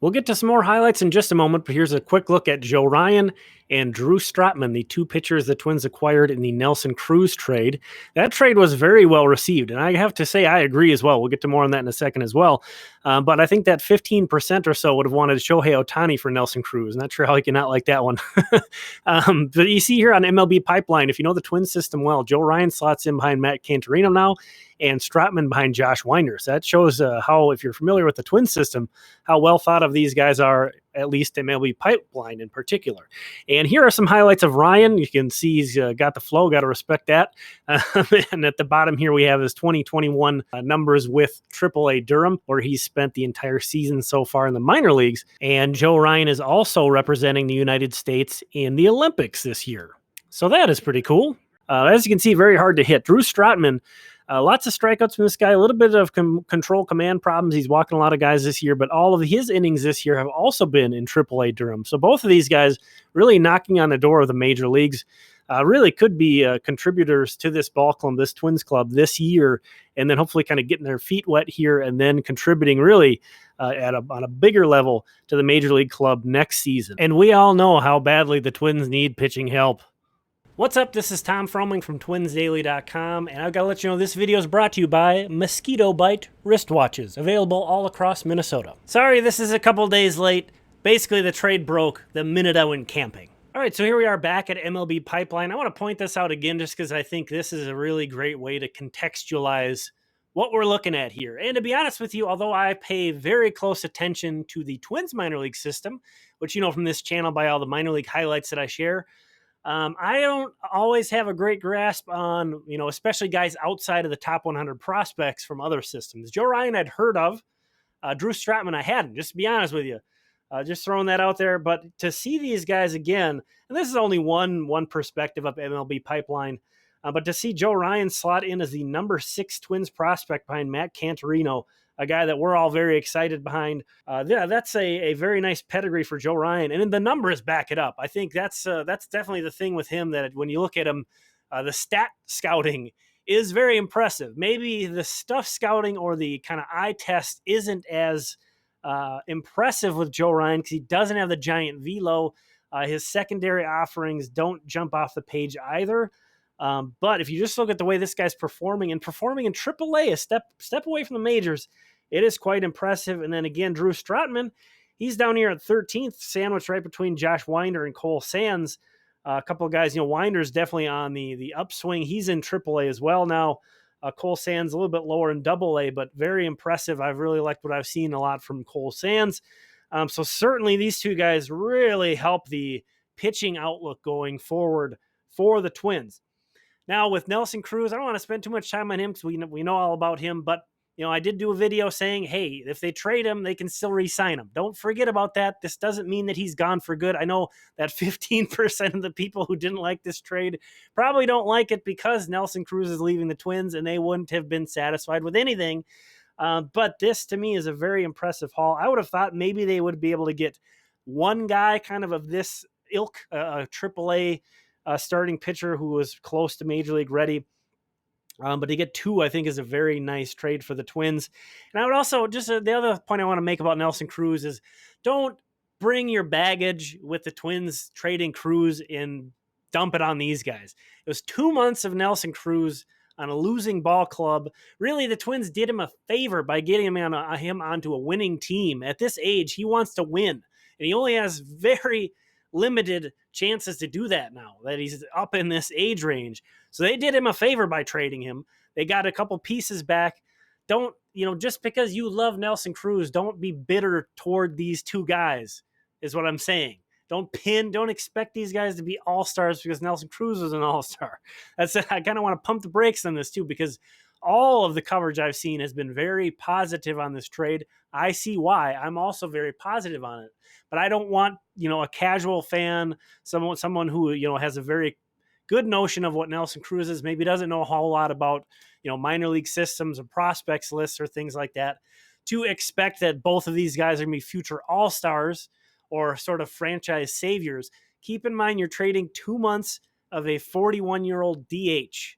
We'll get to some more highlights in just a moment, but here's a quick look at Joe Ryan and Drew Strotman, the two pitchers the Twins acquired in the Nelson Cruz trade. That trade was very well received, and I have to say I agree as well. We'll get to more on that in a second as well. But I think that 15% or so would have wanted Shohei Ohtani for Nelson Cruz. Not sure how you cannot like that one. But you see here on MLB Pipeline, if you know the Twins system well, Joe Ryan slots in behind Matt Cantorino now, and Strotman behind Josh Winder. So that shows how, if you're familiar with the Twins system, how well thought of these guys are, at least MLB Pipeline in particular. And here are some highlights of Ryan. You can see he's got the flow, got to respect that. And at the bottom here, we have his 2021 numbers with AAA Durham, where he's spent the entire season so far in the minor leagues. And Joe Ryan is also representing the United States in the Olympics this year. So that is pretty cool. As you can see, very hard to hit. Drew Strotman, lots of strikeouts from this guy, a little bit of control command problems. He's walking a lot of guys this year, but all of his innings this year have also been in AAA Durham. So both of these guys really knocking on the door of the major leagues, really could be contributors to this ball club, this Twins club this year, and then hopefully kind of getting their feet wet here and then contributing really on a bigger level to the major league club next season. And we all know how badly the Twins need pitching help. What's up? This is Tom Froming from TwinsDaily.com, and I've got to let you know this video is brought to you by Mosquito Bite wristwatches, available all across Minnesota. Sorry, this is a couple days late. Basically, the trade broke the minute I went camping. All right, so here we are back at MLB Pipeline. I want to point this out again just because I think this is a really great way to contextualize what we're looking at here. And to be honest with you, although I pay very close attention to the Twins minor league system, which you know from this channel by all the minor league highlights that I share, I don't always have a great grasp on, especially guys outside of the top 100 prospects from other systems. Joe Ryan I'd heard of. Drew Strotman I hadn't, just to be honest with you. Just throwing that out there. But to see these guys again, and this is only one perspective of MLB Pipeline, but to see Joe Ryan slot in as the number 6 Twins prospect behind Matt Cantorino, a guy that we're all very excited behind. That's a very nice pedigree for Joe Ryan, and the numbers back it up. I think that's definitely the thing with him, that when you look at him, the stat scouting is very impressive. Maybe the stuff scouting or the kind of eye test isn't as impressive with Joe Ryan because he doesn't have the giant velo. His secondary offerings don't jump off the page either. But if you just look at the way this guy's performing in AAA, a step away from the majors, it is quite impressive. And then again, Drew Strotman, he's down here at 13th, sandwiched right between Josh Winder and Cole Sands. A couple of guys, Winder's definitely on the upswing. He's in AAA as well now. Cole Sands a little bit lower in AA, but very impressive. I've really liked what I've seen a lot from Cole Sands. So certainly these two guys really help the pitching outlook going forward for the Twins. Now, with Nelson Cruz, I don't want to spend too much time on him because we know all about him. But, I did do a video saying, hey, if they trade him, they can still re-sign him. Don't forget about that. This doesn't mean that he's gone for good. I know that 15% of the people who didn't like this trade probably don't like it because Nelson Cruz is leaving the Twins and they wouldn't have been satisfied with anything. But this, to me, is a very impressive haul. I would have thought maybe they would be able to get one guy kind of this ilk, a AAA starting pitcher who was close to Major League ready. But to get 2, I think, is a very nice trade for the Twins. And I would also, just the other point I want to make about Nelson Cruz is don't bring your baggage with the Twins trading Cruz and dump it on these guys. It was 2 months of Nelson Cruz on a losing ball club. Really, the Twins did him a favor by getting him onto a winning team. At this age, he wants to win. And he only has very limited chances to do that now that he's up in this age range. So they did him a favor by trading him. They got a couple pieces back. Don't, just because you love Nelson Cruz, don't be bitter toward these two guys, is what I'm saying. Don't expect these guys to be all-stars because Nelson Cruz was an all-star. I kind of want to pump the brakes on this too, because all of the coverage I've seen has been very positive on this trade. I see why. I'm also very positive on it. But I don't want, a casual fan, someone who, has a very good notion of what Nelson Cruz is, maybe doesn't know a whole lot about, minor league systems or prospects lists or things like that, to expect that both of these guys are going to be future all-stars or sort of franchise saviors. Keep in mind, you're trading 2 months of a 41-year-old DH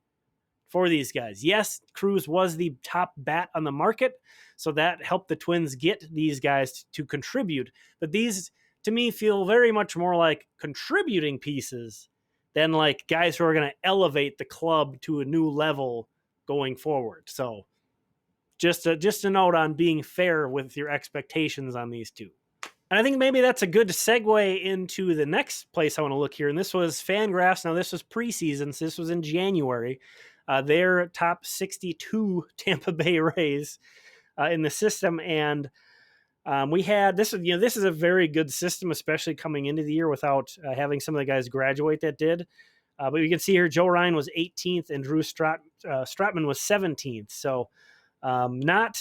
for these guys. Yes, Cruz was the top bat on the market, so that helped the Twins get these guys to contribute. But these, to me, feel very much more like contributing pieces than like guys who are going to elevate the club to a new level going forward. So just a note on being fair with your expectations on these two. And I think maybe that's a good segue into the next place I want to look here. And this was Fangraphs. Now, this was preseason, so this was in January. Their top 62 Tampa Bay Rays in the system. And we had this. This is a very good system, especially coming into the year without having some of the guys graduate that did. But you can see here, Joe Ryan was 18th and Drew Strotman was 17th. So not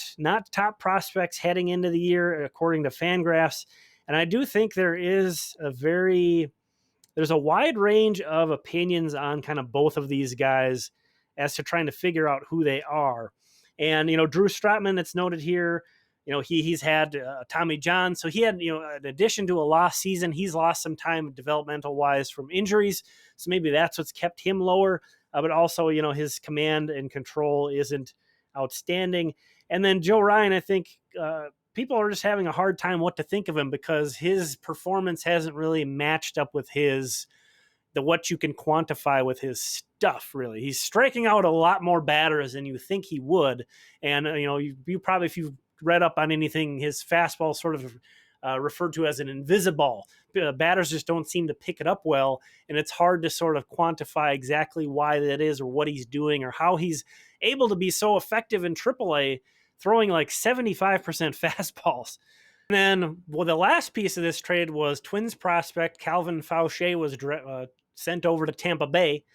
top prospects heading into the year, according to Fangraphs. And I do think there's a wide range of opinions on kind of both of these guys as to trying to figure out who they are. And, Drew Strotman, it's noted here, he's had Tommy John. So he had, in addition to a lost season, he's lost some time developmental wise from injuries. So maybe that's what's kept him lower. But also, his command and control isn't outstanding. And then Joe Ryan, I think people are just having a hard time what to think of him because his performance hasn't really matched up with what you can quantify with his stuff, really. He's striking out a lot more batters than you think he would. And, you probably, if you've read up on anything, his fastball sort of referred to as an invisible. Batters just don't seem to pick it up well, and it's hard to sort of quantify exactly why that is or what he's doing or how he's able to be so effective in AAA, throwing like 75% fastballs. And then, the last piece of this trade was Twins prospect Calvin Faucher was sent over to Tampa Bay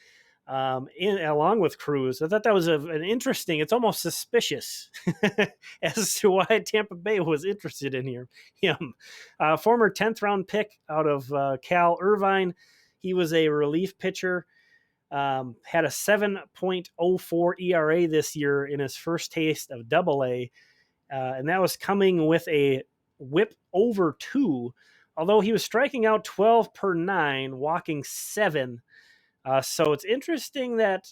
along with Cruz. I thought that was an interesting, it's almost suspicious as to why Tampa Bay was interested in him. Former 10th round pick out of Cal Irvine. He was a relief pitcher, had a 7.04 ERA this year in his first taste of AA. And that was coming with a whip over 2, although he was striking out 12 per 9, walking 7. So it's interesting that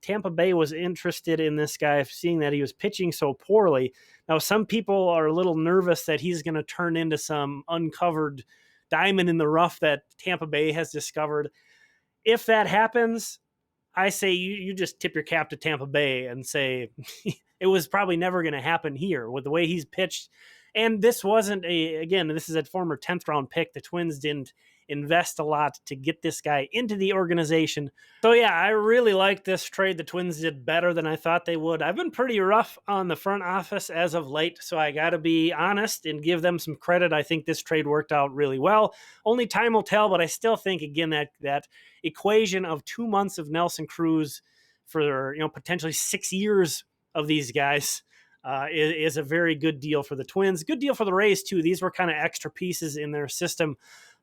Tampa Bay was interested in this guy, seeing that he was pitching so poorly. Now, some people are a little nervous that he's going to turn into some uncovered diamond in the rough that Tampa Bay has discovered. If that happens, I say you just tip your cap to Tampa Bay and say it was probably never going to happen here with the way he's pitched. And this wasn't this is a former 10th round pick. The Twins didn't invest a lot to get this guy into the organization. So yeah, I really like this trade. The Twins did better than I thought they would. I've been pretty rough on the front office as of late, so I got to be honest and give them some credit. I think this trade worked out really well. Only time will tell, but I still think, again, that equation of 2 months of Nelson Cruz for potentially 6 years of these guys is a very good deal for the Twins. Good deal for the Rays, too. These were kind of extra pieces in their system.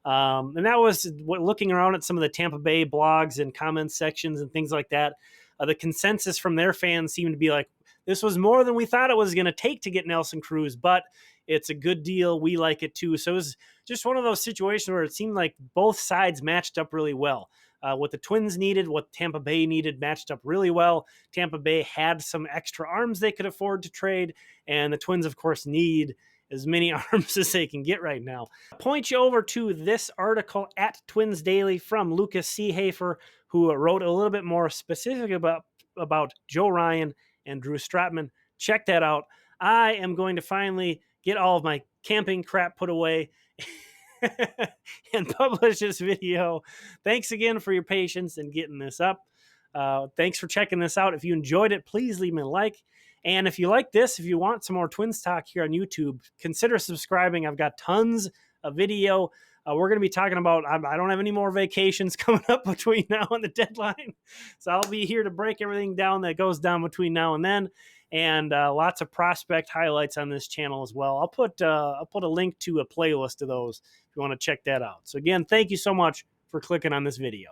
And that was looking around at some of the Tampa Bay blogs and comment sections and things like that. The consensus from their fans seemed to be like, this was more than we thought it was going to take to get Nelson Cruz, but it's a good deal. We like it too. So it was just one of those situations where it seemed like both sides matched up really well. What the Twins needed, what Tampa Bay needed matched up really well. Tampa Bay had some extra arms they could afford to trade, and the Twins, of course, need as many arms as they can get right now. I'll point you over to this article at Twins Daily from Lucas Seehafer, who wrote a little bit more specific about Joe Ryan and Drew Strotman. Check that out. I am going to finally get all of my camping crap put away and publish this video. Thanks again for your patience in getting this up. Thanks for checking this out. If you enjoyed it, please leave me a like. And if you like this, if you want some more Twins talk here on YouTube, consider subscribing. I've got tons of video. We're going to be talking about, I don't have any more vacations coming up between now and the deadline. So I'll be here to break everything down that goes down between now and then. And lots of prospect highlights on this channel as well. I'll put a link to a playlist of those if you want to check that out. So again, thank you so much for clicking on this video.